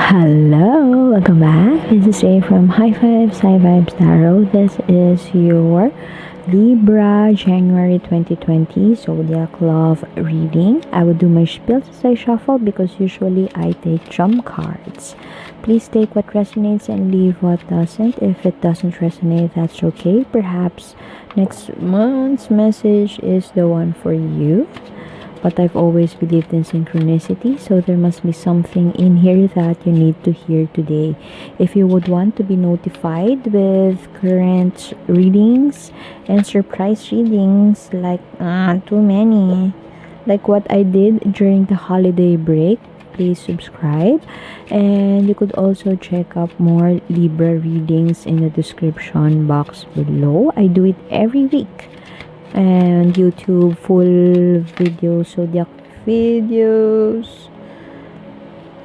Hello, welcome back. This is A from High Vibes Tarot. This is your Libra January 2020 Zodiac Love reading. I will do my spills as I shuffle because usually I take trump cards. Please take what resonates and leave what doesn't. If it doesn't resonate, that's okay. Perhaps next month's message is the one for you. But I've always believed in synchronicity, so there must be something in here that you need to hear today. If you would want to be notified with current readings and surprise readings, like too many, like what I did during the holiday break, please subscribe. And you could also check out more Libra readings in the description box below. I do it every week. And YouTube full videos, zodiac videos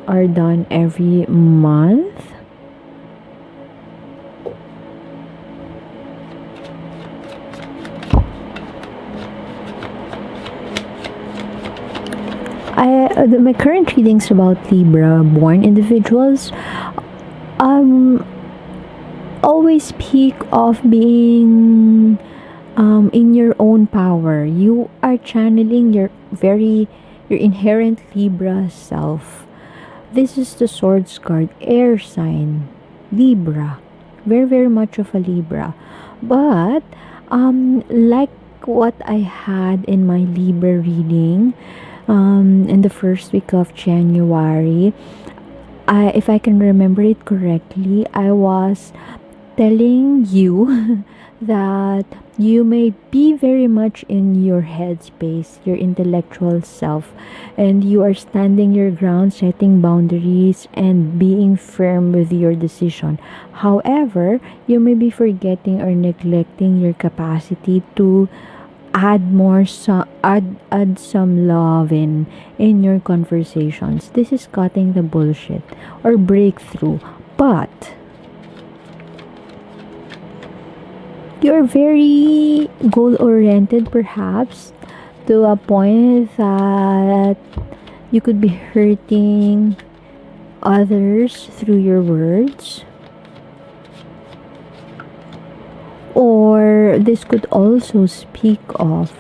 are done every month. My current readings about Libra born individuals always speak of being in your own power. You are channeling your inherent Libra self. This is the Swords card, air sign, Libra, very much of a Libra. But like what I had in my Libra reading in the first week of January, if I can remember it correctly, I was telling you that you may be very much in your headspace, your intellectual self, and you are standing your ground, setting boundaries, and being firm with your decision. However, you may be forgetting or neglecting your capacity to add some love in your conversations. This is cutting the bullshit or breakthrough. But you're very goal-oriented, perhaps, to a point that you could be hurting others through your words. Or this could also speak of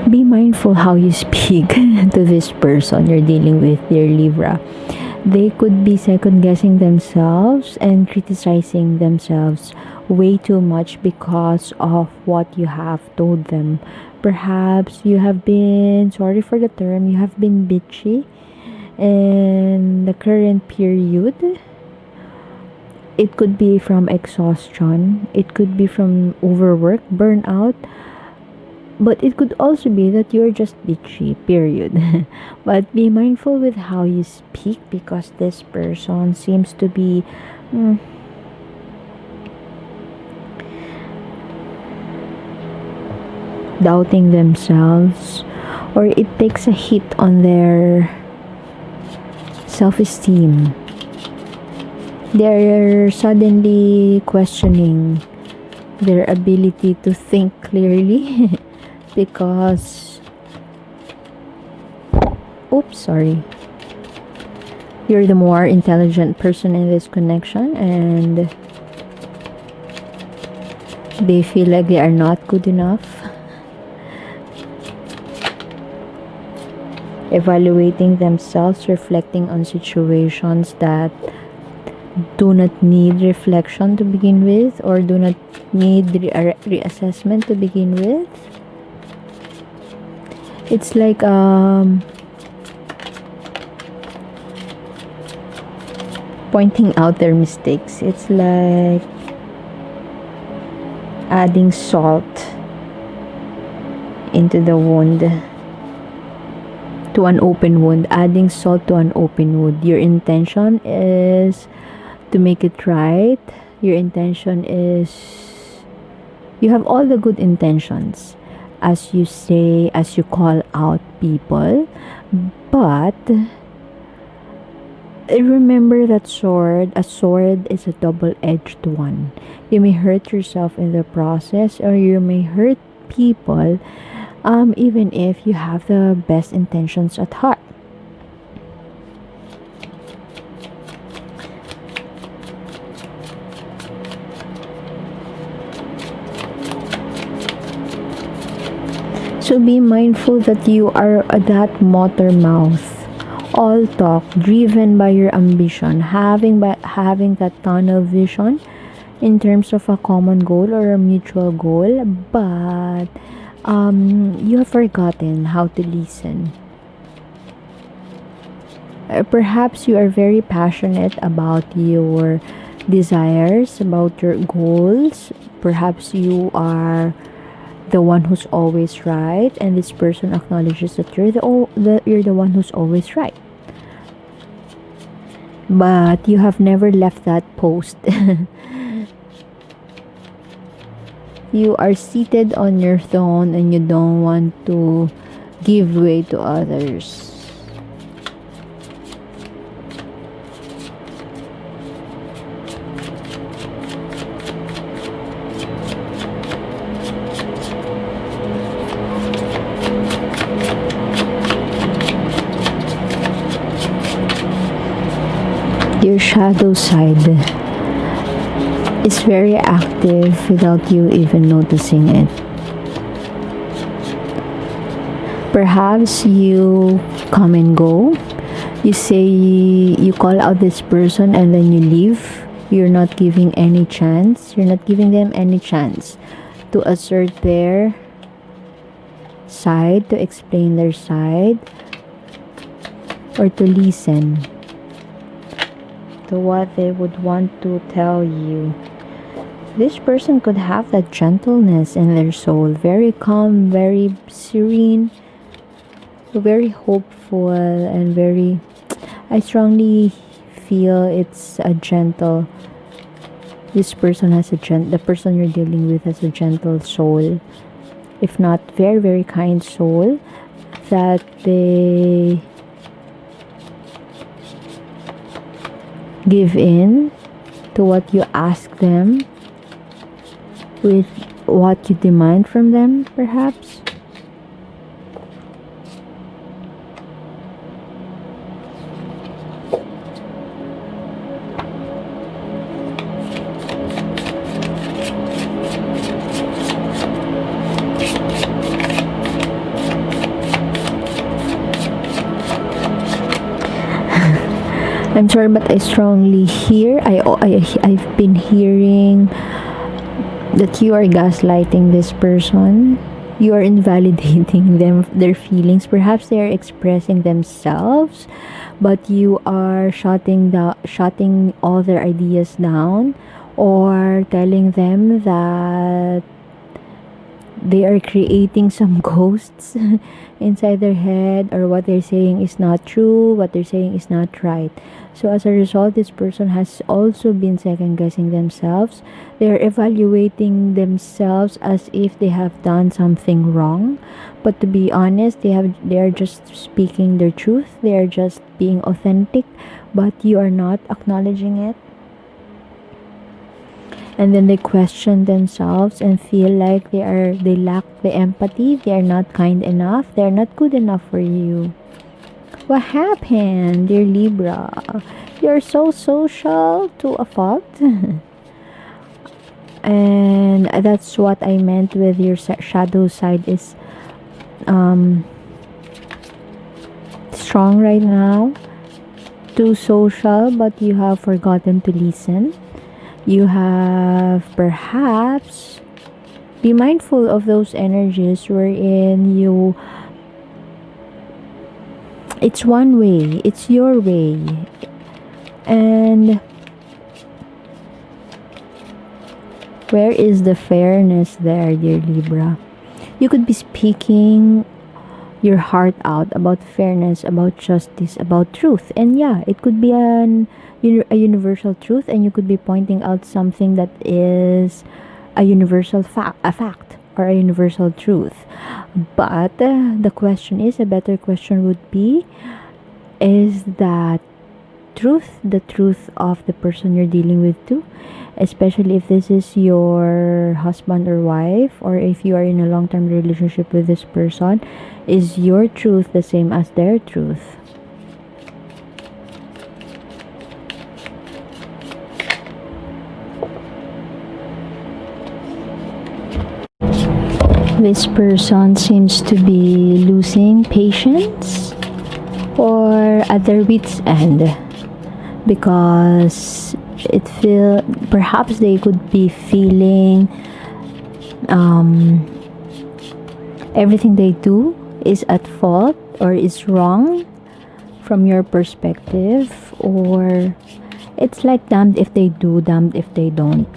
be mindful how you speak to this person you're dealing with, dear Libra. They could be second guessing themselves and criticizing themselves way too much because of what you have told them. Perhaps you have been, sorry for the term, you have been bitchy in the current period. It could be from exhaustion, it could be from overwork, burnout, but it could also be that you're just bitchy, period. But be mindful with how you speak because this person seems to be doubting themselves, or it takes a hit on their self-esteem. They're suddenly questioning their ability to think clearly because you're the more intelligent person in this connection, and they feel like they are not good enough. Evaluating themselves, reflecting on situations that do not need reflection to begin with, or do not need reassessment to begin with. It's like pointing out their mistakes. It's like adding salt into the wound, to an open wound. Adding salt to an open wound. Your intention is to make it right. Your intention is, you have all the good intentions as you say, as you call out people, but Remember that sword. A sword is a double-edged one. You may hurt yourself in the process, or you may hurt people, even if you have the best intentions at heart. So be mindful that you are that motor mouth. All talk, driven by your ambition, having that tunnel vision in terms of a common goal or a mutual goal, but you have forgotten how to listen. Perhaps you are very passionate about your desires, about your goals. Perhaps you are the one who's always right, and this person acknowledges that you're the one who's always right. But you have never left that post. You are seated on your throne and you don't want to give way to others. Your shadow side is very active without you even noticing it. Perhaps you come and go. You say you call out this person and then you leave. You're not giving any chance. You're not giving them any chance to assert their side, to explain their side, or to listen to what they would want to tell you. This person could have that gentleness in their soul, very calm, very serene, very hopeful, and very, I strongly feel it's a gentle, this person has the person you're dealing with has a gentle soul, if not very, very kind soul, that they give in to what you ask them with what you demand from them, perhaps. I'm sorry, but I strongly hear, I've been hearing that you are gaslighting this person. You are invalidating them, their feelings. Perhaps they are expressing themselves, but you are shutting all their ideas down, or telling them that they are creating some ghosts inside their head, or what they're saying is not true, what they're saying is not right. So as a result, this person has also been second guessing themselves. They are evaluating themselves as if they have done something wrong, but to be honest, they are just speaking their truth. They are just being authentic, but you are not acknowledging it. And then they question themselves and feel like they lack the empathy, they are not kind enough, they are not good enough for you. What happened, dear Libra? You're so social to a fault. And that's what I meant with your shadow side is strong right now, too social, but you have forgotten to listen. You have perhaps be mindful of those energies wherein you, it's one way, it's your way, and where is the fairness there, dear Libra? You could be speaking your heart out about fairness, about justice, about truth, and yeah, it could be a universal truth, and you could be pointing out something that is a universal fact or a universal truth. But the question is, a better question would be, is that the truth of the person you're dealing with too, especially if this is your husband or wife, or if you are in a long-term relationship with this person. Is your truth the same as their truth? This person seems to be losing patience or at their wits' end, because perhaps they could be feeling everything they do is at fault or is wrong from your perspective, or it's like damned if they do, damned if they don't.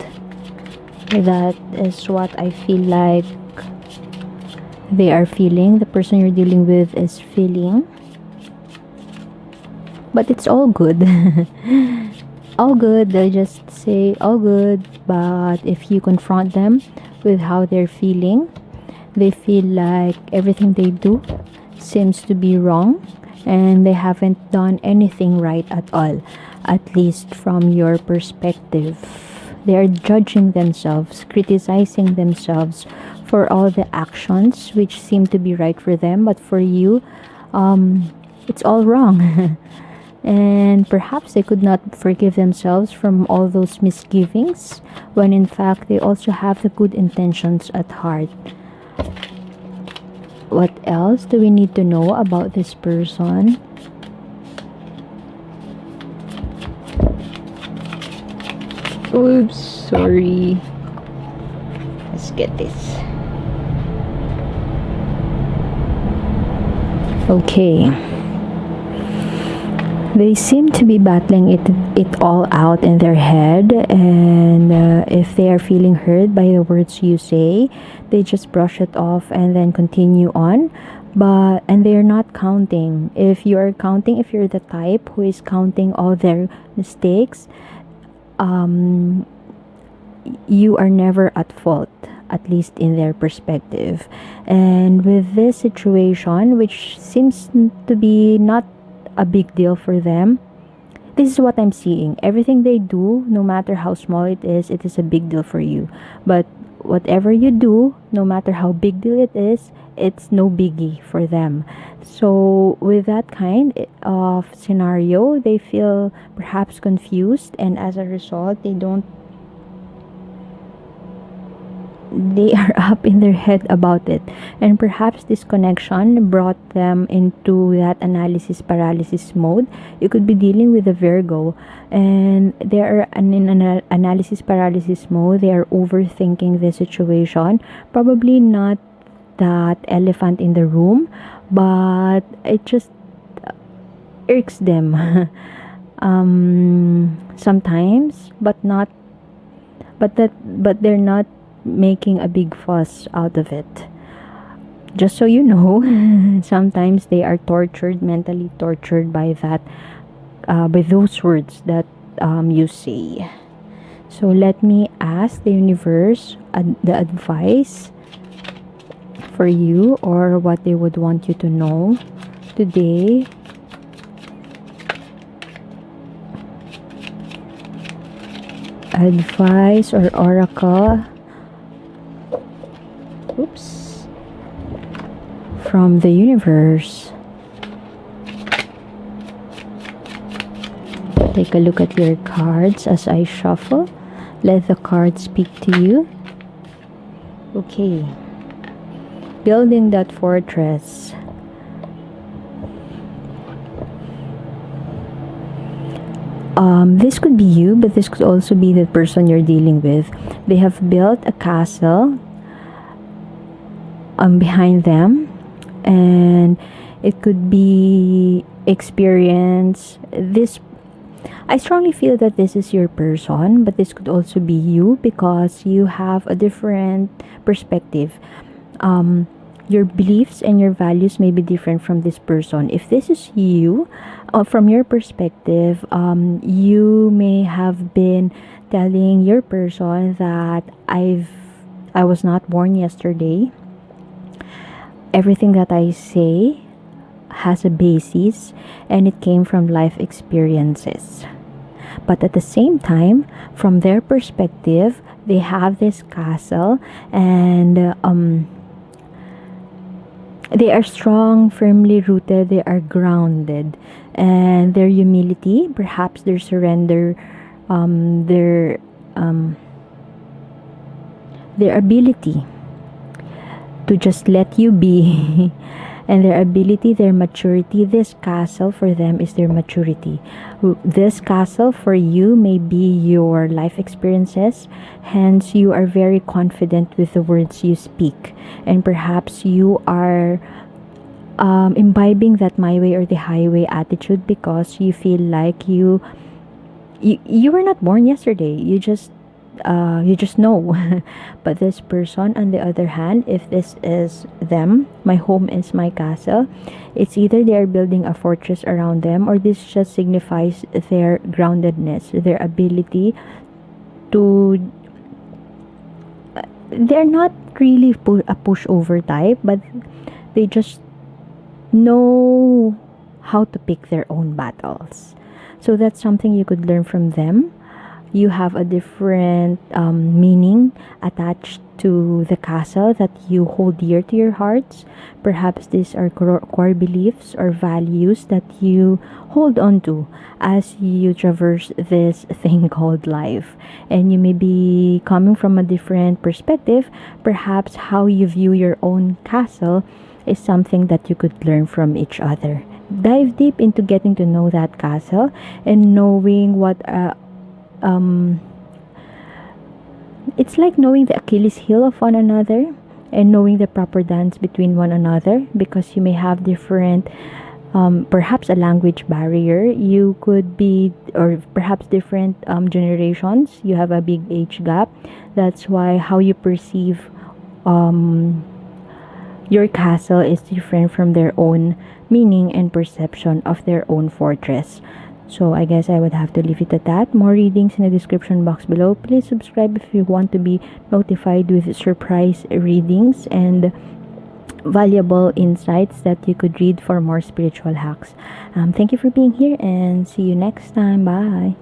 That is what I feel like they are feeling, the person you're dealing with is feeling. But it's all good. All good, they'll just say all good. But if you confront them with how they're feeling, they feel like everything they do seems to be wrong, and they haven't done anything right at all, at least from your perspective. They are judging themselves, criticizing themselves for all the actions which seem to be right for them, but for you, it's all wrong. And perhaps they could not forgive themselves from all those misgivings, when in fact they also have the good intentions at heart. What else do we need to know about this person? Oops, sorry. Let's get this. Okay. They seem to be battling it all out in their head, and if they are feeling hurt by the words you say, they just brush it off and then continue on. And they're not counting. If you're the type who is counting all their mistakes, you are never at fault, at least in their perspective. And with this situation, which seems to be not a big deal for them, this is what I'm seeing. Everything they do, no matter how small it is a big deal for you. But whatever you do, no matter how big deal it is, it's no biggie for them. So with that kind of scenario, they feel perhaps confused, and as a result, they are up in their head about it. And perhaps this connection brought them into that analysis paralysis mode. You could be dealing with a Virgo, and they are in an analysis paralysis mode. They are overthinking the situation. Probably not that elephant in the room, but it just irks them sometimes, but they're not making a big fuss out of it. Just so you know, sometimes they are mentally tortured by by those words that you say. So let me ask the universe the advice for you, or what they would want you to know today. Advice or oracle. Oops. From the universe. Take a look at your cards as I shuffle. Let the cards speak to you. Okay. Building that fortress. This could be you, but this could also be the person you're dealing with. They have built a castle behind them, and it could be experience this. I strongly feel that this is your person, but this could also be you, because you have a different perspective. Your beliefs and your values may be different from this person. If this is you, from your perspective, you may have been telling your person that I was not born yesterday. Everything that I say has a basis, and it came from life experiences. But at the same time, from their perspective, they have this castle, and they are strong, firmly rooted, they are grounded, and their humility, perhaps their surrender, their their ability to just let you be, and their ability, their maturity. This castle for them is their maturity. This castle for you may be your life experiences, hence, you are very confident with the words you speak, and perhaps you are imbibing that my way or the highway attitude because you feel like you were not born yesterday. You just know. But this person, on the other hand, if this is them, my home is my castle, it's either they are building a fortress around them, or this just signifies their groundedness, their ability to, they're not really a pushover type, but they just know how to pick their own battles. So that's something you could learn from them. You have a different meaning attached to the castle that you hold dear to your hearts. Perhaps these are core beliefs or values that you hold on to as you traverse this thing called life. And you may be coming from a different perspective. Perhaps how you view your own castle is something that you could learn from each other. Dive deep into getting to know that castle and knowing what it's like knowing the Achilles heel of one another and knowing the proper dance between one another, because you may have different perhaps a language barrier, you could be, or perhaps different generations, you have a big age gap. That's why how you perceive your castle is different from their own meaning and perception of their own fortress. So I guess I would have to leave it at that. More readings in the description box below. Please subscribe if you want to be notified with surprise readings and valuable insights that you could read for more spiritual hacks. Thank you for being here, and see you next time. Bye.